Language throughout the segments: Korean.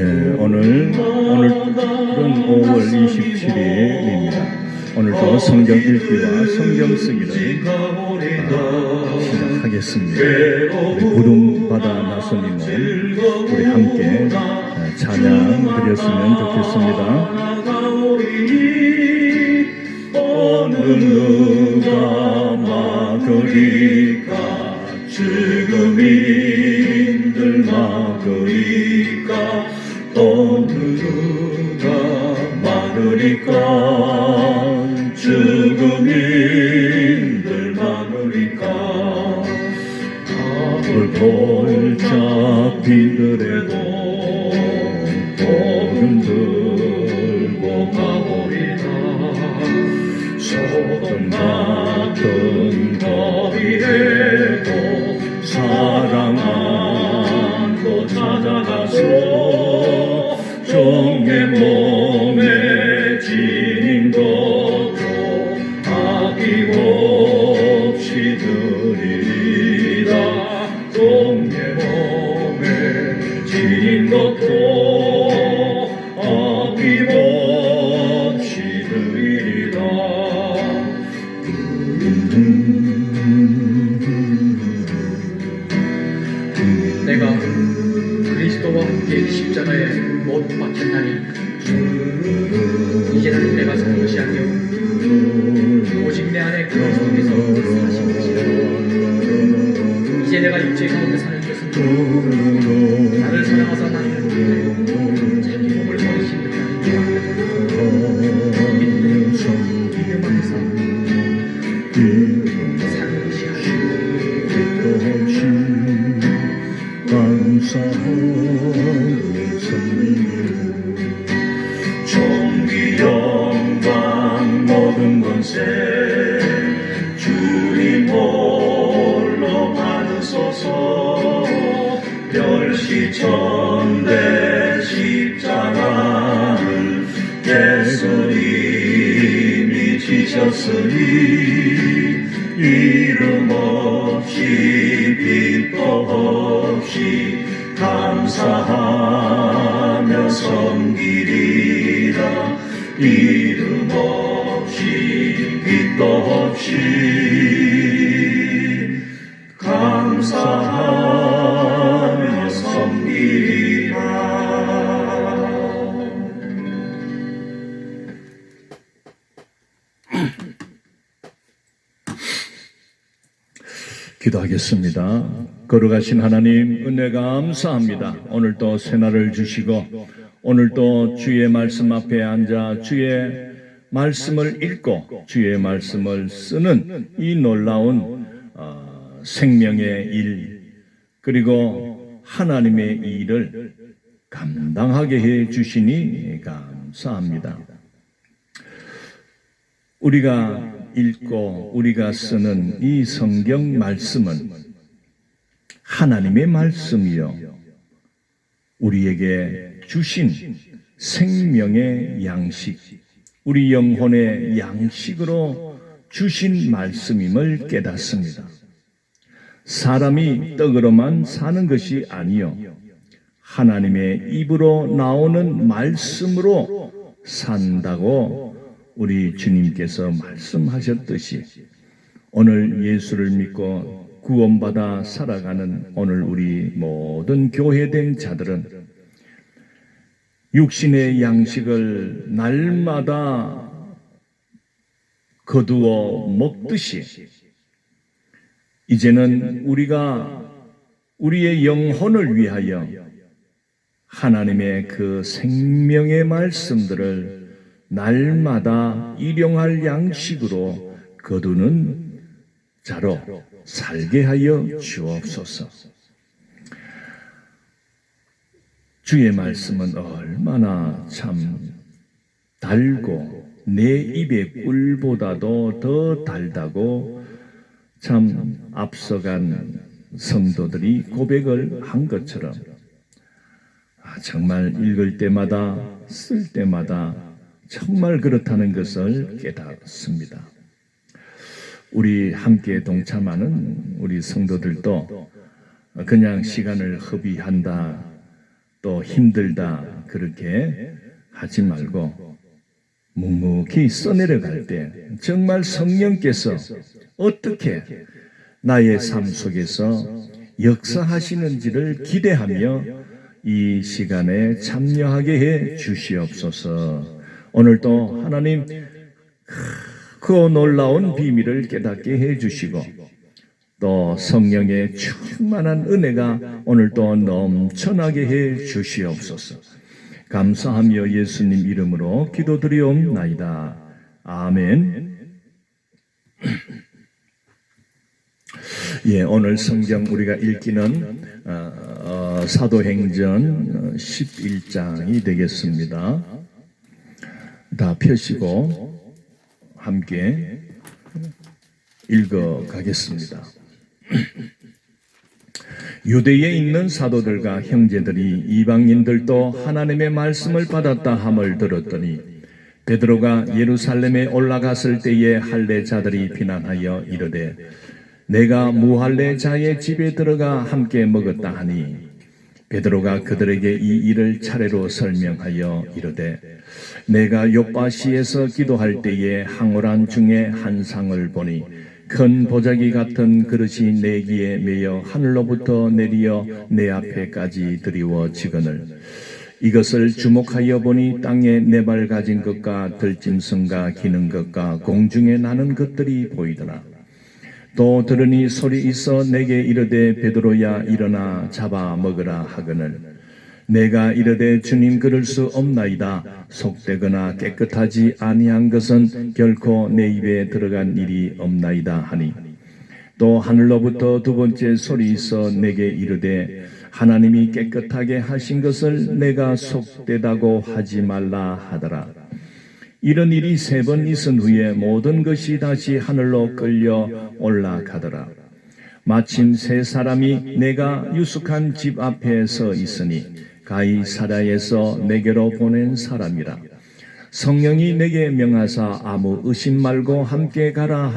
오늘은 5월 27일입니다. 오늘도 성경 읽기와 성경 쓰기를 시작하겠습니다. 우리 부름받아 나선님은 우리 함께 찬양 드렸으면 좋겠습니다. 어느 누가 막으리까 죽음인들 막으리까 어느 누가 막으리까 죽음인들 막으리까 답을 골짜기들에도 복음 들고 가오리다 소금 같은 거리에도 사랑 안고 찾아가서 종의 몸에 지닌 것도 아낌없이 드리리라 종의 몸에 지닌 것도 아낌없이 드리리라. 내가 그리스도와 함께 십자가에 못 박혔나니 이제는 내가 사는 것이 아니요 오직 내 안에 그리스도께서 사신 것이라. 이제 내가 육체 가운데 사는 것은 나를 사랑하사 나를 위하여 자기 몸을 버리신 듯 아니라 믿는 이름 안에서 사는 것이 아니오. 존귀 영광 모든 권세 주님 홀로 받으소서. 멸시천대 십자가를 예수님이 지셨으니 이름 없이 빛도 없이 감사하며 섬기리라. 이름 없이 빛도 없이 감사하며 섬기리라. 기도하겠습니다. 거룩하신 하나님, 은혜 감사합니다. 오늘도 새날을 주시고 오늘도 주의 말씀 앞에 앉아 주의 말씀을 읽고 주의 말씀을 쓰는 이 놀라운 생명의 일, 그리고 하나님의 일을 감당하게 해 주시니 감사합니다. 우리가 읽고 우리가 쓰는 이 성경 말씀은 하나님의 말씀이요 우리에게 주신 생명의 양식, 우리 영혼의 양식으로 주신 말씀임을 깨닫습니다. 사람이 떡으로만 사는 것이 아니요 하나님의 입으로 나오는 말씀으로 산다고 우리 주님께서 말씀하셨듯이 오늘 예수를 믿고 구원받아 살아가는 오늘 우리 모든 교회된 자들은 육신의 양식을 날마다 거두어 먹듯이 이제는 우리가 우리의 영혼을 위하여 하나님의 그 생명의 말씀들을 날마다 일용할 양식으로 거두는 자로 살게 하여 주옵소서. 주의 말씀은 얼마나 참 달고 내 입의 꿀보다도 더 달다고 참 앞서간 성도들이 고백을 한 것처럼 정말 읽을 때마다 쓸 때마다 정말 그렇다는 것을 깨닫습니다. 우리 함께 동참하는 우리 성도들도 그냥 시간을 허비한다, 또 힘들다 그렇게 하지 말고 묵묵히 써내려갈 때 정말 성령께서 어떻게 나의 삶 속에서 역사하시는지를 기대하며 이 시간에 참여하게 해 주시옵소서. 오늘도 하나님 그 놀라운 비밀을 깨닫게 해 주시고 또 성령의 충만한 은혜가 오늘도 넘쳐나게 해 주시옵소서. 감사하며 예수님 이름으로 기도드리옵나이다. 아멘. 예, 오늘 성경 우리가 읽기는 사도행전 11장이 되겠습니다. 다 펴시고 함께 읽어 가겠습니다. 유대에 있는 사도들과 형제들이 이방인들도 하나님의 말씀을 받았다 함을 들었더니 베드로가 예루살렘에 올라갔을 때에 할례자들이 비난하여 이르되 내가 무할례자의 집에 들어가 함께 먹었다 하니 베드로가 그들에게 이 일을 차례로 설명하여 이르되 내가 요빠시에서 기도할 때에 항오란 중에 한 상을 보니 큰 보자기 같은 그릇이 내 귀에 매여 하늘로부터 내리어 내 앞에까지 드리워지거늘 이것을 주목하여 보니 땅에 네 발 가진 것과 들짐승과 기는 것과 공중에 나는 것들이 보이더라. 또 들으니 소리 있어 내게 이르되 베드로야 일어나 잡아 먹으라 하거늘 내가 이르되 주님 그럴 수 없나이다. 속되거나 깨끗하지 아니한 것은 결코 내 입에 들어간 일이 없나이다 하니 또 하늘로부터 두 번째 소리 있어 내게 이르되 하나님이 깨끗하게 하신 것을 내가 속되다고 하지 말라 하더라. 이런 일이 세 번 있은 후에 모든 것이 다시 하늘로 끌려 올라가더라. 마침 세 사람이 내가 유숙한 집 앞에 서 있으니 가이사랴에서 내게로 보낸 사람이라. 성령이 내게 명하사 아무 의심 말고 함께 가라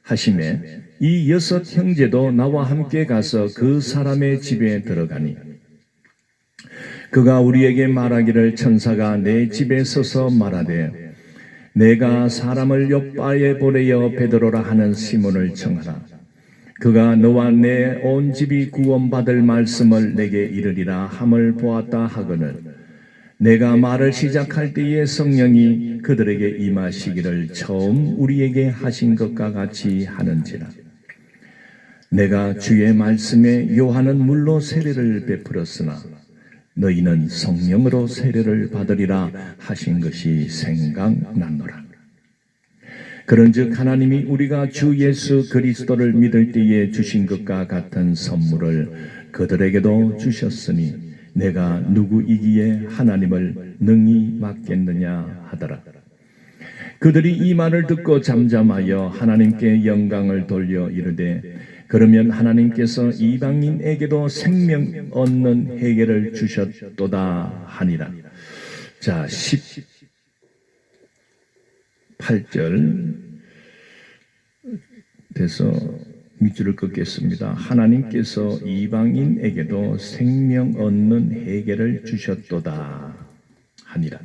하시매 이 여섯 형제도 나와 함께 가서 그 사람의 집에 들어가니 그가 우리에게 말하기를 천사가 내 집에 서서 말하되 내가 사람을 요빠에 보내어 베드로라 하는 시몬을 청하라. 그가 너와 내 온 집이 구원받을 말씀을 내게 이르리라 함을 보았다 하거늘 내가 말을 시작할 때에 성령이 그들에게 임하시기를 처음 우리에게 하신 것과 같이 하는지라. 내가 주의 말씀에 요한은 물로 세례를 베풀었으나 너희는 성령으로 세례를 받으리라 하신 것이 생각났노라. 그런즉 하나님이 우리가 주 예수 그리스도를 믿을 때에 주신 것과 같은 선물을 그들에게도 주셨으니 내가 누구이기에 하나님을 능히 맡겠느냐 하더라. 그들이 이 말을 듣고 잠잠하여 하나님께 영광을 돌려 이르되 그러면 하나님께서 이방인에게도 생명 얻는 해결을 주셨도다 하니라. 자, 18절 돼서 밑줄을 긋겠습니다. 하나님께서 이방인에게도 생명 얻는 해결을 주셨도다 하니라.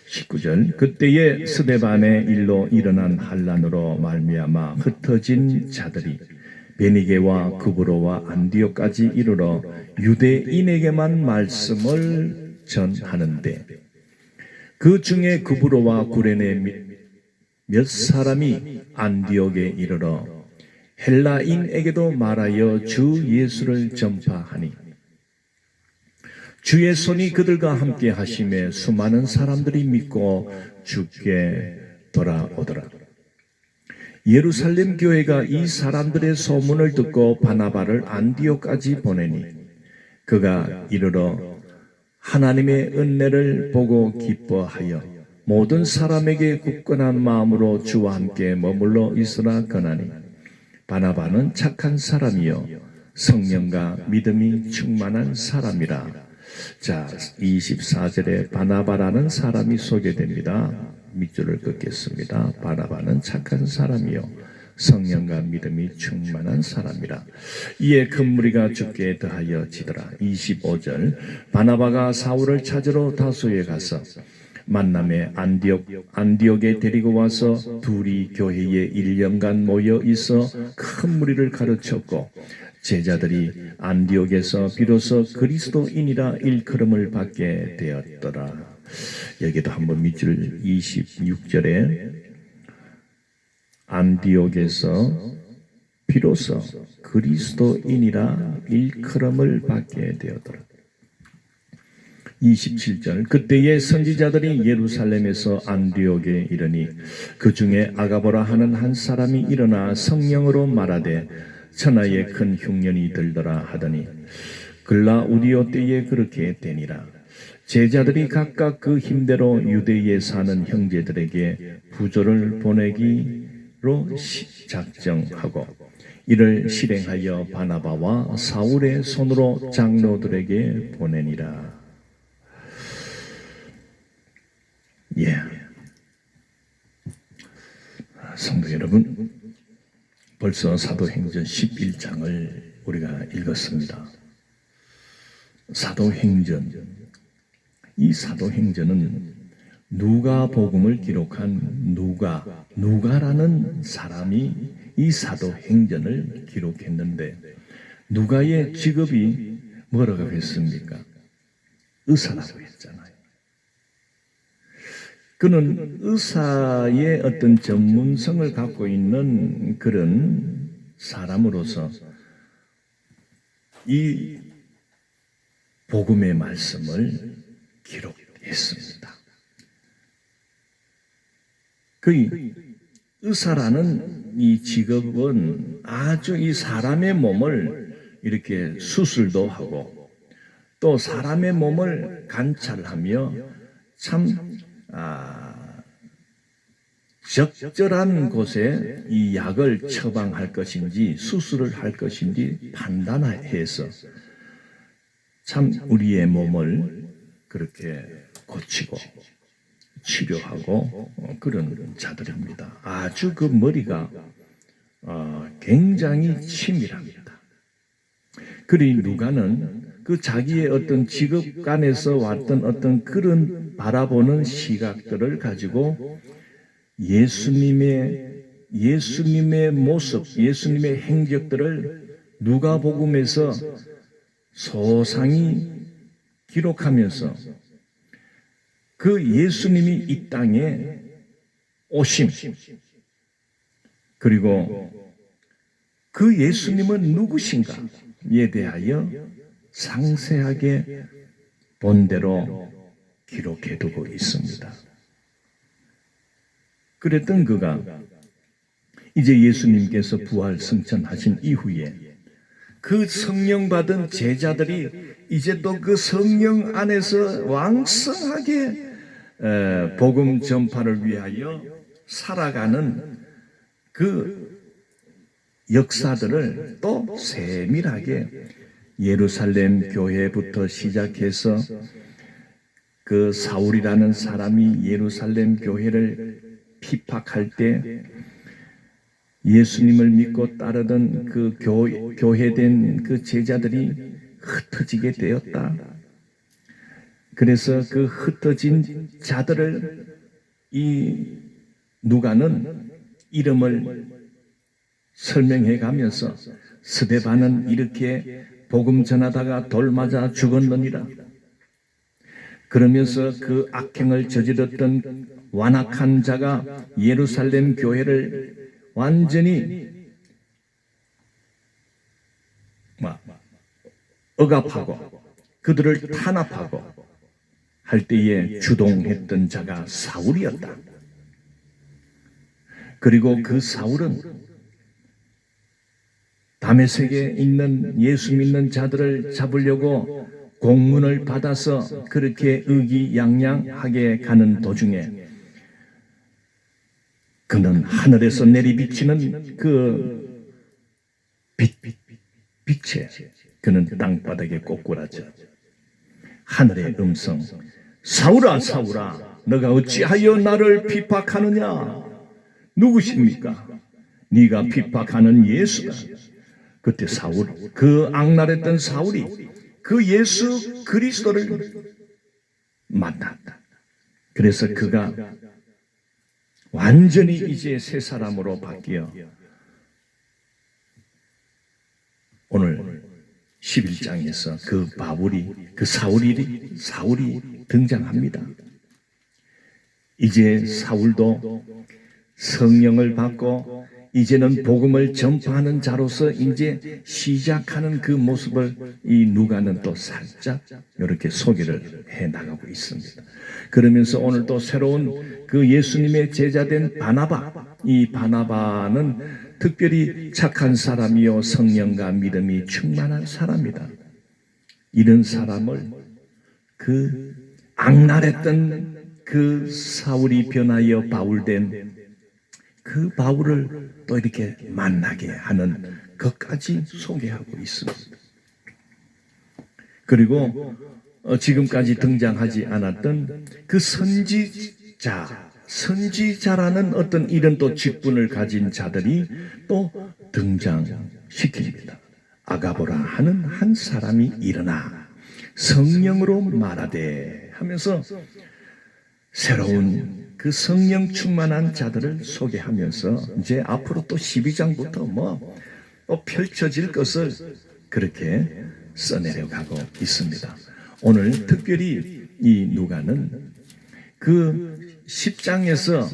19절 그때에 스데반의 일로 일어난 환란으로 말미암아 흩어진 자들이 베니게와 구브로와 안디옥까지 이르러 유대인에게만 말씀을 전하는데 그 중에 구브로와 구레네 몇 사람이 안디옥에 이르러 헬라인에게도 말하여 주 예수를 전파하니 주의 손이 그들과 함께 하심에 수많은 사람들이 믿고 주께 돌아오더라. 예루살렘 교회가 이 사람들의 소문을 듣고 바나바를 안디옥까지 보내니 그가 이르러 하나님의 은혜를 보고 기뻐하여 모든 사람에게 굳건한 마음으로 주와 함께 머물러 있으라 거나니 바나바는 착한 사람이요 성령과 믿음이 충만한 사람이라. 자, 24절에 바나바라는 사람이 소개됩니다. 밑줄을 긋겠습니다. 바나바는 착한 사람이요 성령과 믿음이 충만한 사람이라. 이에 큰 무리가 죽게 더하여 지더라. 25절. 바나바가 사울을 찾으러 다소에 가서 만남에 안디옥에 데리고 와서 둘이 교회에 1년간 모여 있어 큰 무리를 가르쳤고, 제자들이 안디옥에서 비로소 그리스도인이라 일컬음을 받게 되었더라. 여기도 한번 밑줄 26절에 안디옥에서 비로소 그리스도인이라 일컬음을 받게 되었더라. 27절. 그때의 선지자들이 예루살렘에서 안디옥에 이르니 그 중에 아가보라 하는 한 사람이 일어나 성령으로 말하되 천하에 큰 흉년이 들더라 하더니 글라우디오 때에 그렇게 되니라. 제자들이 각각 그 힘대로 유대에 사는 형제들에게 부조를 보내기로 작정하고 이를 실행하여 바나바와 사울의 손으로 장로들에게 보내니라. 예. 성도 여러분, 벌써 사도행전 11장을 우리가 읽었습니다. 사도행전, 이 사도행전은 누가복음을 기록한 누가라는 사람이 이 사도행전을 기록했는데, 누가의 직업이 뭐라고 했습니까? 의사라고 했잖아요. 그는 의사의 어떤 전문성을 갖고 있는 그런 사람으로서 이 복음의 말씀을 기록했습니다. 그 의사라는 이 직업은 아주 이 사람의 몸을 이렇게 수술도 하고 또 사람의 몸을 관찰하며 참 적절한 곳에 이 약을 처방할 것인지 수술을 할 것인지 판단해서 참 우리의 몸을 그렇게 고치고 치료하고 그런 자들입니다. 아주 그 머리가 굉장히 치밀합니다. 그리 누가는 그 자기의 어떤 직업관에서 왔던 어떤 그런 바라보는 시각들을 가지고 예수님의 모습, 예수님의 행적들을 누가복음에서 소상히 기록하면서 그 예수님이 이 땅에 오심, 그리고 그 예수님은 누구신가에 대하여 상세하게 본대로 기록해두고 있습니다. 그랬던 그가 이제 예수님께서 부활 승천하신 이후에 그 성령 받은 제자들이 이제 또 그 성령 안에서 왕성하게 복음 전파를 위하여 살아가는 그 역사들을 또 세밀하게 예루살렘 교회부터 시작해서 그 사울이라는 사람이 예루살렘 교회를 피박할 때 예수님을 믿고 따르던 그 교회된 그 제자들이 흩어지게 되었다. 그래서 그 흩어진 자들을 이 누가는 이름을 설명해 가면서 스데반은 이렇게 복음 전하다가 돌 맞아 죽었느니라. 그러면서 그 악행을 저질렀던 완악한 자가 예루살렘 교회를 완전히 억압하고 그들을 탄압하고 할 때에 주동했던 자가 사울이었다. 그리고 그 사울은 다메섹에 있는 예수 믿는 자들을 잡으려고 공문을 받아서 그렇게 의기양양하게 가는 도중에 그는 하늘에서 내리비치는 그 빛에 그는 땅바닥에 꼬꾸라져 하늘의 음성, 사울아 사울아 너가 어찌하여 나를 핍박하느냐? 누구십니까? 네가 핍박하는 예수가 그때 사울, 그 악랄했던 사울이 그 예수 그리스도를 만났다. 그래서 그가 완전히 이제 새 사람으로 바뀌어 오늘 11장에서 그 바울이, 그 사울이 등장합니다. 이제 사울도 성령을 받고 이제는 복음을 전파하는 자로서 이제 시작하는 그 모습을 이 누가는 또 살짝 이렇게 소개를 해 나가고 있습니다. 그러면서 오늘 또 새로운 그 예수님의 제자된 바나바, 이 바나바는 특별히 착한 사람이요 성령과 믿음이 충만한 사람이다. 이런 사람을 그 악랄했던 그 사울이 변하여 바울된 그 바울을 또 이렇게 만나게 하는 것까지 소개하고 있습니다. 그리고 지금까지 등장하지 않았던 그 선지자라는 어떤 이런 또 직분을 가진 자들이 또 등장시킵니다. 아가보라 하는 한 사람이 일어나 성령으로 말하되 하면서 새로운 그 성령 충만한 자들을 소개하면서 이제 앞으로 또 12장부터 또 펼쳐질 것을 그렇게 써내려가고 있습니다. 오늘 특별히 이 누가는 그 10장에서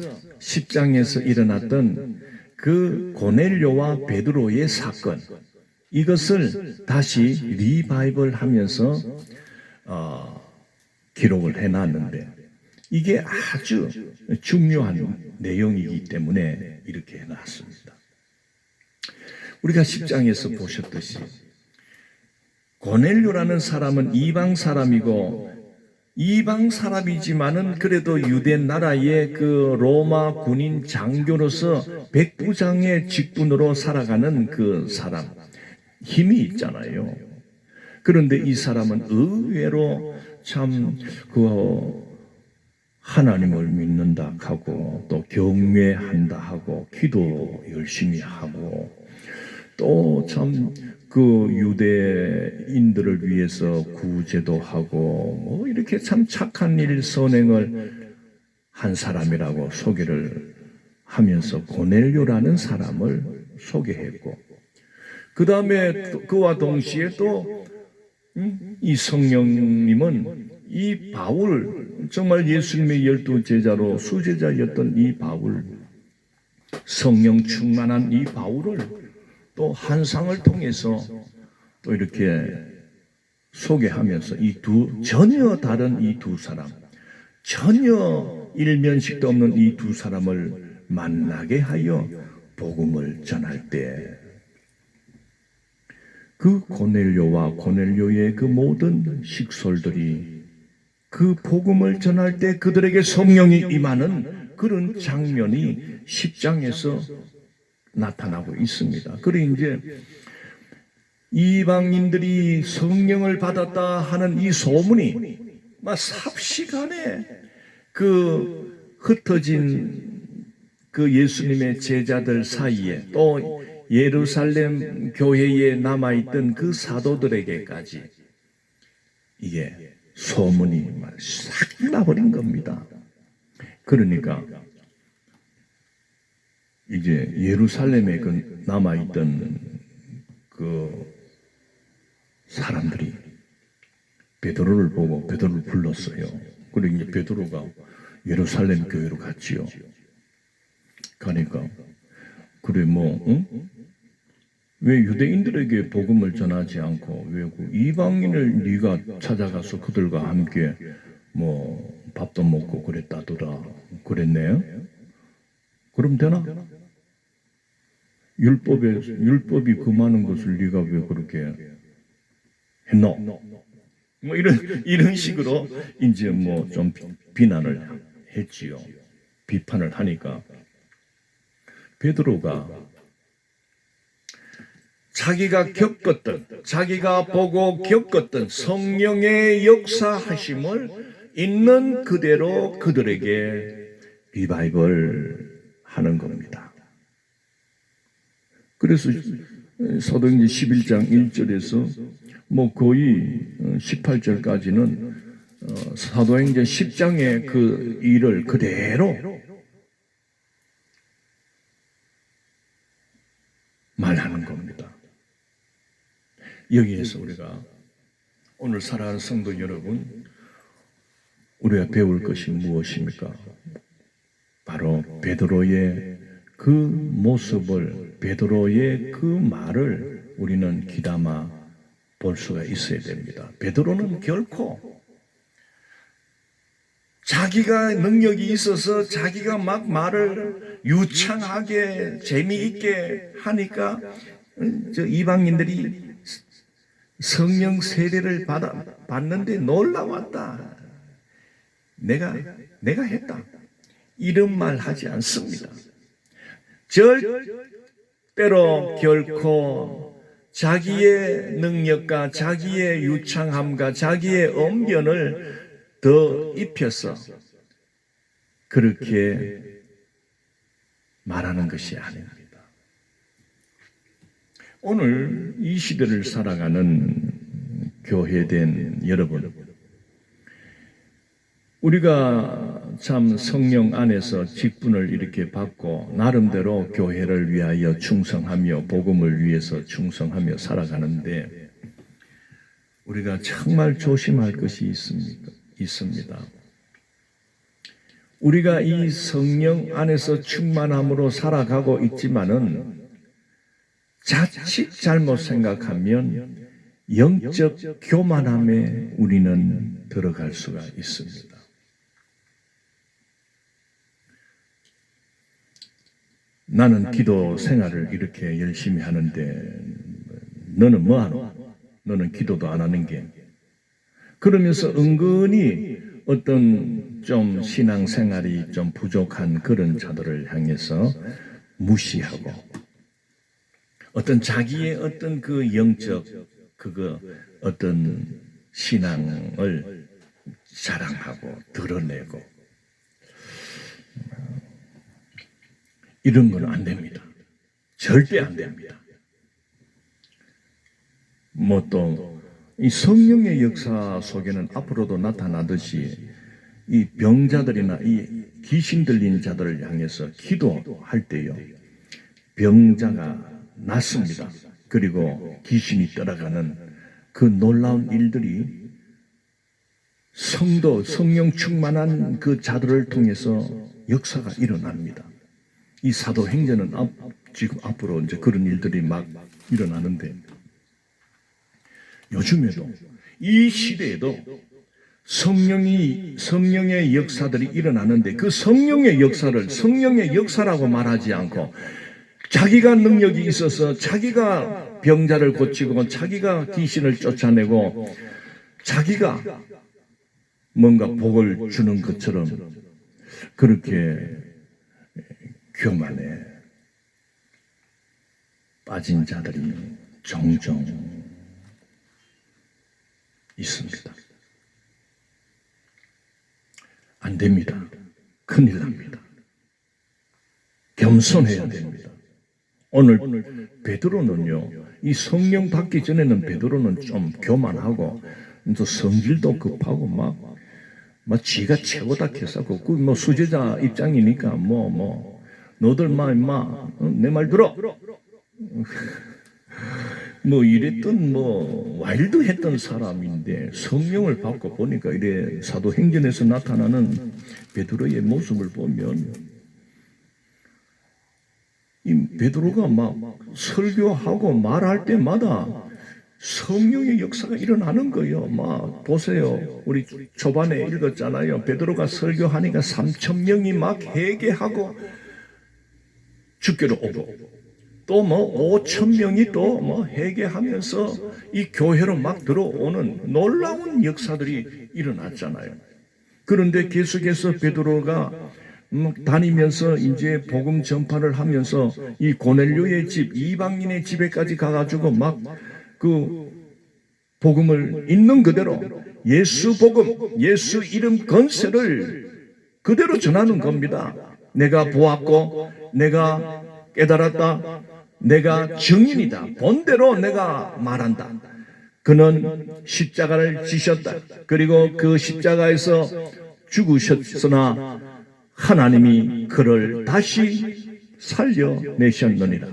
일어났던 그 고넬료와 베드로의 사건, 이것을 다시 리바이벌 하면서 기록을 해놨는데 이게 아주 중요한 내용이기 때문에 이렇게 해놨습니다. 우리가 10장에서 보셨듯이 고넬료라는 사람은 이방 사람이지만은 그래도 유대 나라의 그 로마 군인 장교로서 백부장의 직분으로 살아가는 그 사람, 힘이 있잖아요. 그런데 이 사람은 의외로 참 하나님을 믿는다 하고 또 경외한다 하고 기도 열심히 하고 또 참 그 유대인들을 위해서 구제도 하고 이렇게 참 착한 일 선행을 한 사람이라고 소개를 하면서 고넬료라는 사람을 소개했고, 그 다음에 그와 동시에 또 이 성령님은 이 바울, 정말 예수님의 12 제자로 수제자였던 이 바울, 성령 충만한 이 바울을 또 환상을 통해서 또 이렇게 소개하면서 이 전혀 다른 이 두 사람, 전혀 일면식도 없는 이 두 사람을 만나게 하여 복음을 전할 때 그 고넬료와 고넬료의 그 모든 식솔들이 그 복음을 전할 때 그들에게 성령이 임하는 그런 장면이 10장에서 나타나고 있습니다. 그리고 이제 이방인들이 성령을 받았다 하는 이 소문이 막 삽시간에 그 흩어진 그 예수님의 제자들 사이에 또 예루살렘 교회에 남아있던 그 사도들에게까지 이게 소문이 막 싹 나버린 겁니다. 그러니까 이제 예루살렘에 그 남아있던 그 사람들이 베드로를 보고 베드로를 불렀어요. 그리고 이제 베드로가 예루살렘 교회로 갔지요. 가니까 그래 왜 유대인들에게 복음을 전하지 않고 왜 이방인을 네가 찾아가서 그들과 함께 밥도 먹고 그랬다더라 그랬네요. 그럼 되나? 율법이 그 많은 것을 네가 왜 그렇게 했노? 이런 식으로 이제 좀 비난을 했지요. 비판을 하니까 베드로가 자기가 보고 겪었던 성령의 역사하심을 있는 그대로 그들에게 리바이벌 하는 겁니다. 그래서 사도행전 11장 1절에서 뭐 거의 18절까지는 사도행전 10장의 그 일을 그대로 말하는 겁니다. 여기에서 우리가 오늘 사랑하는 성도 여러분, 우리가 배울 것이 무엇입니까? 바로 베드로의 그 모습을, 베드로의 그 말을 우리는 귀담아 볼 수가 있어야 됩니다. 베드로는 결코 자기가 능력이 있어서 자기가 막 말을 유창하게 재미있게 하니까 이방인들이 성령 세례를 받는데 놀라웠다. 내가 했다. 이런 말 하지 않습니다. 절대로 결코 자기의 능력과 자기의 유창함과 자기의 언변을 더 입혀서 그렇게 말하는 것이 아닙니다. 오늘 이 시대를 살아가는 교회된 여러분, 우리가 참 성령 안에서 직분을 이렇게 받고 나름대로 교회를 위하여 충성하며 복음을 위해서 충성하며 살아가는데 우리가 정말 조심할 것이 있습니다. 우리가 이 성령 안에서 충만함으로 살아가고 있지만은 자칫 잘못 생각하면 영적 교만함에 우리는 들어갈 수가 있습니다. 나는 기도 생활을 이렇게 열심히 하는데 너는 뭐하노? 너는 기도도 안 하는 게. 그러면서 은근히 어떤 좀 신앙생활이 좀 부족한 그런 자들을 향해서 무시하고 어떤 자기의 어떤 그 영적 어떤 신앙을 자랑하고 드러내고 이런 건 안 됩니다. 절대 안 됩니다. 뭐 또 이 성령의 역사 속에는 앞으로도 나타나듯이 이 병자들이나 이 귀신 들린 자들을 향해서 기도할 때요, 병자가 낫습니다. 그리고 귀신이 떠나가는 그 놀라운 일들이 성령 충만한 그 자들을 통해서 역사가 일어납니다. 이 사도행전은 지금 앞으로 이제 그런 일들이 막 일어나는데, 요즘에도 이 시대에도 성령의 역사들이 일어나는데 그 성령의 역사를 성령의 역사라고 말하지 않고 자기가 능력이 있어서 자기가 병자를 고치고 자기가 귀신을 쫓아내고 자기가 뭔가 복을 주는 것처럼 그렇게 교만에 빠진 자들이 종종 있습니다. 안 됩니다. 큰일 납니다. 겸손해야 됩니다. 오늘 베드로는요, 이 성령 받기 전에는 베드로는 좀 교만하고 또 성질도 급하고 막 지가 최고다 해서고 그 뭐 수제자 입장이니까 너들 내 말 들어 뭐 이랬던 와일드했던 사람인데 성령을 받고 보니까 이래 사도행전에서 나타나는 베드로의 모습을 보면 이 베드로가 막 설교하고 말할 때마다 성령의 역사가 일어나는 거예요. 막 보세요. 우리 초반에 읽었잖아요. 베드로가 설교하니까 3,000명이 막 회개하고 주께로 오고 또 5,000명이 또 회개하면서 이 교회로 막 들어오는 놀라운 역사들이 일어났잖아요. 그런데 계속해서 베드로가 다니면서 이제 복음 전파를 하면서 이 고넬료의 집, 이방인의 집에까지 가가지고 막 그 복음을 있는 그대로 예수 복음, 예수 이름 건세를 그대로 전하는 겁니다. 내가 보았고 내가 깨달았다. 내가 증인이다. 본대로 내가 말한다. 그는 십자가를 지셨다. 그리고 그 십자가에서 죽으셨으나 하나님이 그를 다시 살려내셨느니라.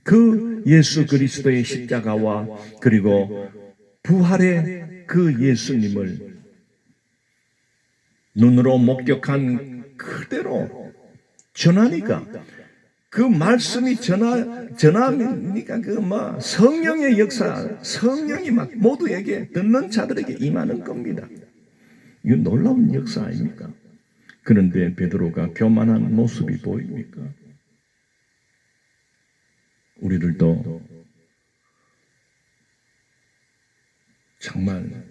그 예수 그리스도의 십자가와 그리고 부활의 그 예수님을 눈으로 목격한 그대로 전하니까, 그 말씀이 전하니까 성령의 역사, 성령이 막 모두에게, 듣는 자들에게 임하는 겁니다. 이건 놀라운 역사 아닙니까? 그런데 베드로가 교만한 모습이 보입니까? 우리들도 정말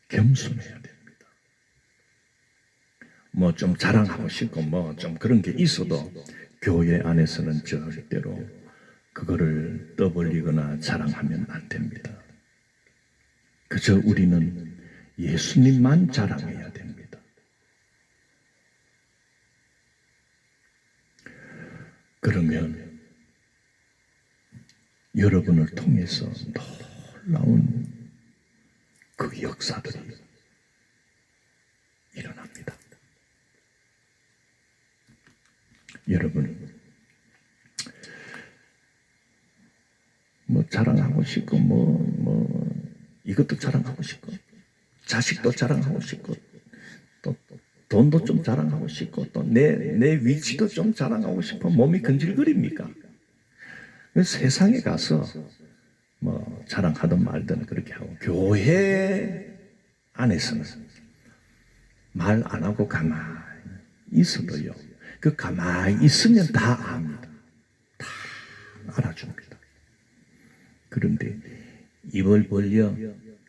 겸손해야 됩니다. 뭐 좀 자랑하고 싶고 뭐 좀 그런 게 있어도 교회 안에서는 절대로 그거를 떠벌리거나 자랑하면 안 됩니다. 그저 우리는 예수님만 자랑해야 됩니다. 그러면 여러분을 통해서 놀라운 그 역사들이 일어납니다. 여러분, 뭐 자랑하고 싶고 이것도 자랑하고 싶고 자식도 자랑하고 싶고 또 돈도 좀 자랑하고 싶고 또 내 위치도 좀 자랑하고 싶어 몸이 근질거립니까? 세상에 가서 뭐 자랑하든 말든 그렇게 하고, 교회 안에서는 말 안 하고 가만히 있어도요, 그 가만히 있으면 다 압니다. 다 알아줍니다. 그런데 입을 벌려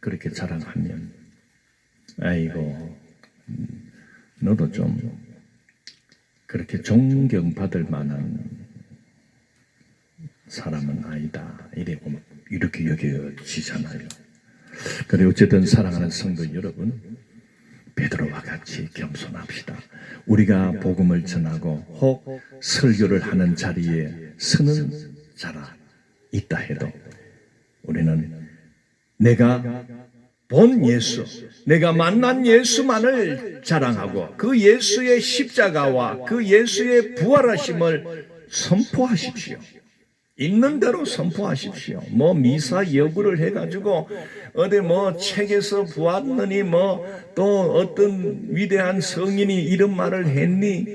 그렇게 자랑하면, 아이고 너도 좀 그렇게 존경받을 만한 사람은 아니다, 이렇게 여겨지잖아요. 그래, 어쨌든 사랑하는 성도 여러분, 베드로와 같이 겸손합시다. 우리가 복음을 전하고 혹 설교를 하는 자리에 서는 자라 있다 해도 우리는 내가 본 예수, 내가 만난 예수만을 자랑하고 그 예수의 십자가와 그 예수의 부활하심을 선포하십시오. 있는 대로 선포하십시오. 뭐 미사 여구를 해가지고 어디 뭐 책에서 보았느니 뭐 또 어떤 위대한 성인이 이런 말을 했니,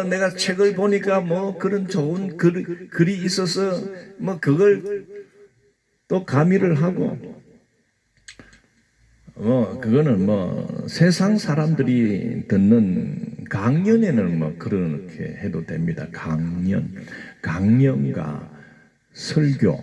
내가 책을 보니까 뭐 그런 좋은 글이 있어서 뭐 그걸 또 가미를 하고, 그거는 뭐 세상 사람들이 듣는 강연에는 뭐 그렇게 해도 됩니다. 강연과 설교,